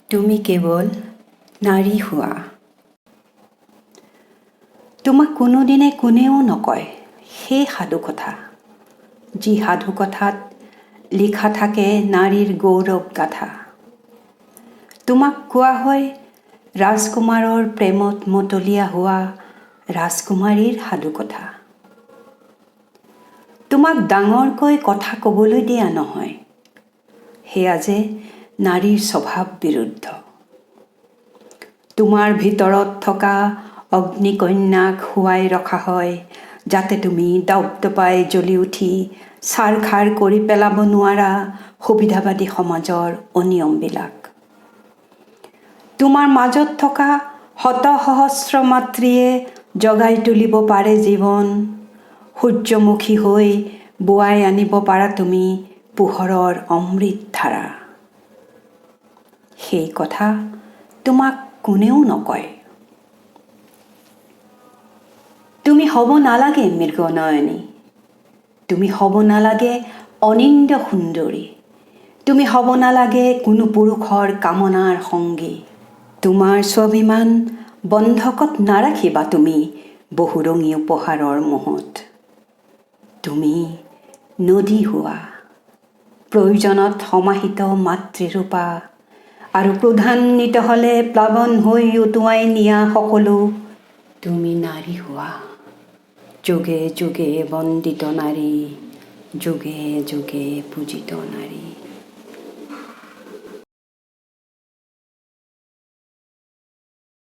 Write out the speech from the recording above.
তুমি কেৱল নাৰী হোৱা। তোমাক কোনোদিনে কোনেও নকয় সেই সাধুকথা, যি সাধুকথাত লিখা থাকে নাৰীৰ গৌৰৱ গাথা। তোমাক কোৱা হয় ৰাজকুমাৰৰ প্ৰেমত মতলীয়া হোৱা ৰাজকুমাৰীৰ সাধুকথা। তোমাক ডাঙৰকৈ কথা ক'বলৈ দিয়া নহয়, সেয়া যে নাৰীৰ স্বভাৱ বিৰুদ্ধ। তোমাৰ ভিতৰত থকা অগ্নিকন্যাক শুৱাই ৰখা হয়, যাতে তুমি দপদপাই জ্বলি উঠি ছাৰখাৰ কৰি পেলাব নোৱাৰা সুবিধাবাদী সমাজৰ অনিয়মবিলাক। তোমাৰ মাজত থকা শত সহস্ৰ মাতৃয়ে জগাই তুলিব পাৰে জীৱন, সূৰ্যমুখী হৈ বোৱাই আনিব পাৰা তুমি পোহৰৰ অমৃত ধাৰা। সেই কথা তোমাক কোনেও নকয়। তুমি হ'ব নালাগে মৃগনয়নী, তুমি হ'ব নালাগে অনিন্দ্য সুন্দৰী, তুমি হ'ব নালাগে কোনো পুৰুষৰ কামনাৰ সংগী। তোমাৰ স্বাভিমান বন্ধকত নাৰাখিবা তুমি বহুৰঙী উপহাৰৰ মোহত। তুমি নদী হোৱা, প্ৰয়োজনত সমাহিত মাতৃৰূপা, আৰু ক্ৰোধান্বিত হ'লে প্লাৱন হৈ উটুৱাই নিয়া সকলো। তুমি নাৰী হোৱা, যুগে যুগে বন্দিত নাৰী, যুগে যুগে পূজিত নাৰী।